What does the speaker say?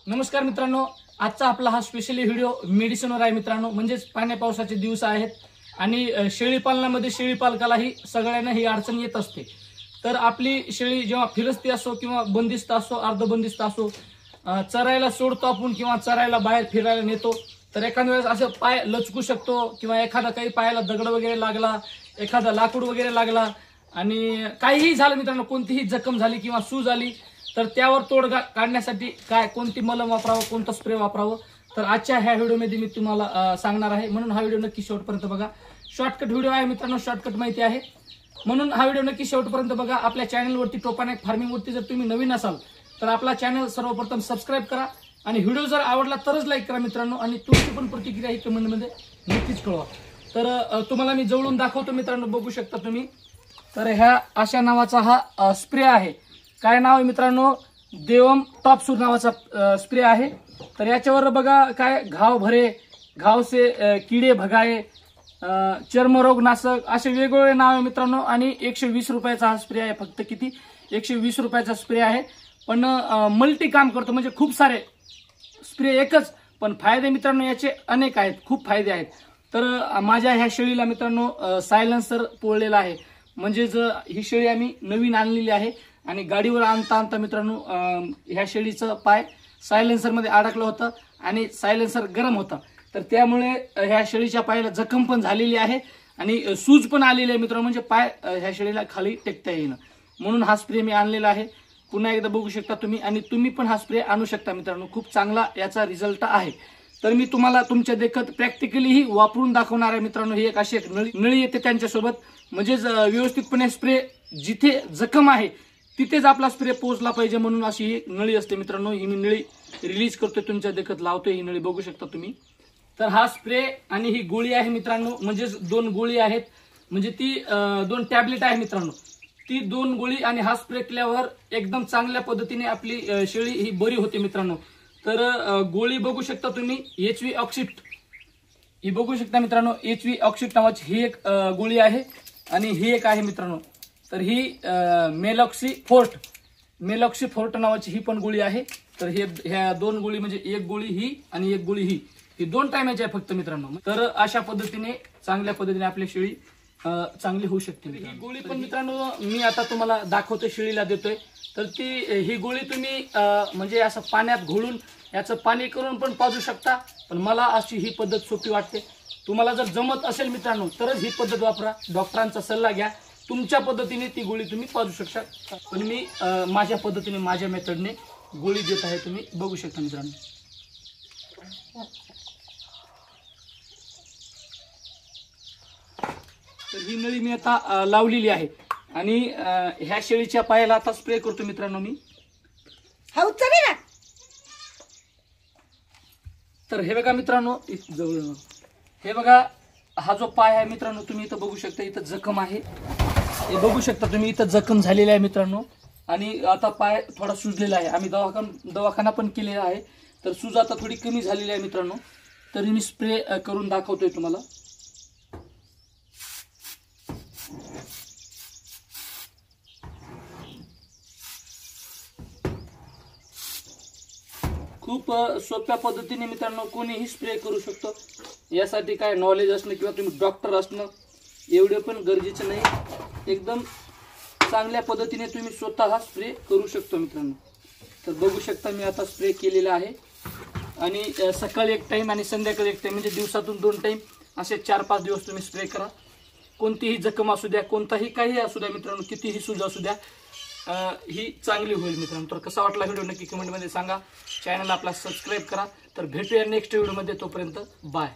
नमस्कार मित्रांनो, आजचा आपला हा स्पेशली व्हिडिओ मेडिसिनवर आहे मित्रांनो. म्हणजेच पाण्या पावसाचे दिवस आहेत आणि शेळी पालनामध्ये शेळी पालकालाही सगळ्यांना ही अडचण येत असते. तर आपली शेळी जेव्हा फिरस्ती असो किंवा बंदिस्त असो, अर्धबंदिस्त असो, चरायला सोडतो आपण किंवा चरायला बाहेर फिरायला नेतो, तर एखाद्या वेळेस असं पाय लचकू शकतो किंवा एखादा काही पायाला दगड वगैरे लागला, एखादा लाकूड वगैरे लागला आणि काहीही झालं मित्रांनो, कोणतीही जखम झाली किंवा सूज आली, तर त्यावर तोडगा काढण्यासाठी कोणती मलम वापरावं, कोणतं स्प्रे वापरावं, तर आजच्या ह्या व्हिडिओमध्ये मी तुम्हाला सांगणार आहे. म्हणून हा व्हिडिओ नक्की शेवटपर्यंत बघा. शॉर्टकट व्हिडिओ आहे मित्रांनो, शॉर्टकट माहिती आहे, म्हणून हा व्हिडिओ नक्की शेवटपर्यंत बघा. आपल्या चॅनलवरती टोपानेक फार्मिंगवरती जर तुम्ही नवीन असाल तर आपला चॅनल सर्वप्रथम सबस्क्राईब करा आणि व्हिडिओ जर आवडला तरच लाईक करा मित्रांनो. आणि तुमची पण प्रतिक्रिया ही कमेंटमध्ये नक्कीच कळवा. तर तुम्हाला मी जवळून दाखवतो मित्रांनो, बघू शकता तुम्ही. तर ह्या अशा नावाचा हा स्प्रे आहे. काय नाव आहे मित्रांनो? देवम टॉप सूर नावाचा स्प्रे आहे. तर याच्यावर बघा काय घाव भरे, घाव से किडे भगाए, चर्मरोग नाशक असे वेगवेगळे नाव आहे मित्रांनो. आणि 120 रुपयाचा हा स्प्रे आहे. फक्त किती? 120 रुपयाचा स्प्रे आहे. पण मल्टी काम करतो, म्हणजे खूप सारे स्प्रे एकच, पण फायदे मित्रांनो याचे अनेक आहेत, खूप फायदे आहेत. तर माझ्या ह्या शेळीला मित्रांनो सायलेन्सर पोळलेला आहे. म्हणजेच ही शेळी आम्ही नवीन आणलेली आहे आणि गाडीवर आणता आणता मित्रांनो ह्या शेळीचं पाय सायलेन्सर मध्ये अडकलं होतं आणि सायलेन्सर गरम होता. तर त्यामुळे ह्या शेळीच्या पायाला जखम पण झालेली आहे आणि सूज पण आलेली आहे मित्रांनो. म्हणजे पाय ह्या शेळीला खाली टेकता येईना, म्हणून हा स्प्रे मी आणलेला आहे. पुन्हा एकदा बघू शकता तुम्ही आणि तुम्ही पण हा स्प्रे आणू शकता मित्रांनो. खूप चांगला याचा रिझल्ट आहे. तर मी तुम्हाला तुमच्या देखत प्रॅक्टिकलीही वापरून दाखवणार आहे मित्रांनो. ही एक अशी एक नळी येते त्यांच्यासोबत, म्हणजेच व्यवस्थितपणे स्प्रे जिथे जखम आहे तिथेच आपला स्प्रे पोहोचला पाहिजे, म्हणून अशी ही नळी असते मित्रांनो. ही मी नळी रिलीज करतोय, तुमच्या देखत लावतोय. ही नळी बघू शकता तुम्ही. तर हा स्प्रे आणि ही गोळी आहे मित्रांनो, म्हणजेच 2 गोळी आहेत, म्हणजे ती 2 टॅबलेट आहे मित्रांनो. ती 2 गोळी आणि हा स्प्रे केल्यावर एकदम चांगल्या पद्धतीने आपली शेळी ही बरी होते मित्रांनो. तर गोळी बघू शकता तुम्ही, HV ऑक्सिट ही बघू शकता मित्रांनो. HV ऑक्सिट नावाची ही एक गोळी आहे आणि ही एक आहे मित्रांनो. तर ही मेलॉक्सी फोर्ट नावाची ही पण गोळी आहे. तर ह्या 2 गोळी, म्हणजे एक गोळी ही आणि एक गोळी ही 2 टायमाची आहे फक्त मित्रांनो. तर अशा पद्धतीने चांगल्या पद्धतीने आपली शेळी चांगली होऊ शकते. ही गोळी पण मित्रांनो मी आता तुम्हाला दाखवतो, शेळीला देतोय. तर ही गोळी तुम्ही म्हणजे असं पाण्यात घोळून याचं पाणी करून पण पाजू शकता, पण मला अशी ही पद्धत सोपी वाटते. तुम्हाला जर जमत असेल मित्रांनो तरच ही पद्धत वापरा. डॉक्टरांचा सल्ला घ्या, तुमच्या पद्धतीने ती गोळी तुम्ही पाजू शकता. पण मी माझ्या पद्धतीने, माझ्या मेथडने गोळी देत आहे, तुम्ही बघू शकता मित्रांनो. तर ही नळी मी आता लावलेली आहे आणि ह्या शेळीच्या पायाला आता स्प्रे करतो मित्रांनो मी. तर हे बघा मित्रांनो, हे बघा हा जो पाय आहे मित्रांनो, तुम्ही इथं बघू शकता, इथं जखम आहे. हे बघू शकता तुम्ही, इथं जखम झालेली आहे मित्रांनो. आणि आता पाय थोडा सुजलेला आहे. आम्ही दवाखाना पण केलेला आहे. तर सूज आता थोडी कमी झालेली आहे मित्रांनो. तरी मी स्प्रे करून दाखवतोय तुम्हाला. खूप सोप्या पद्धतीने मित्रांनो कोणीही स्प्रे करू शकतो. यासाठी काय नॉलेज असणं किंवा तुम्ही डॉक्टर असणं एवढे पण गरजेचं नाही. एकदम चांगल्या पद्धतीने तुम्ही स्वतः हा स्प्रे करू शकतो मित्रांनो. तर बघू शकता मी आता स्प्रे केलेला आहे आणि सकाळी एक टाइम आणि संध्याकाळी एक टाइम, म्हणजे दिवसातून 2 टाइम असे 4-5 दिवस तुम्ही स्प्रे करा. कोणतीही जखम असू द्या, कोणताही काही असू द्या मित्रांनो, कितीही सूज असू द्या, ही चांगली होईल मित्रांनो. तर कसा वाटला व्हिडिओ नक्की कमेंटमध्ये सांगा. चॅनल आपला सबस्क्राईब करा. तर भेटूया नेक्स्ट व्हिडिओमध्ये. तोपर्यंत बाय.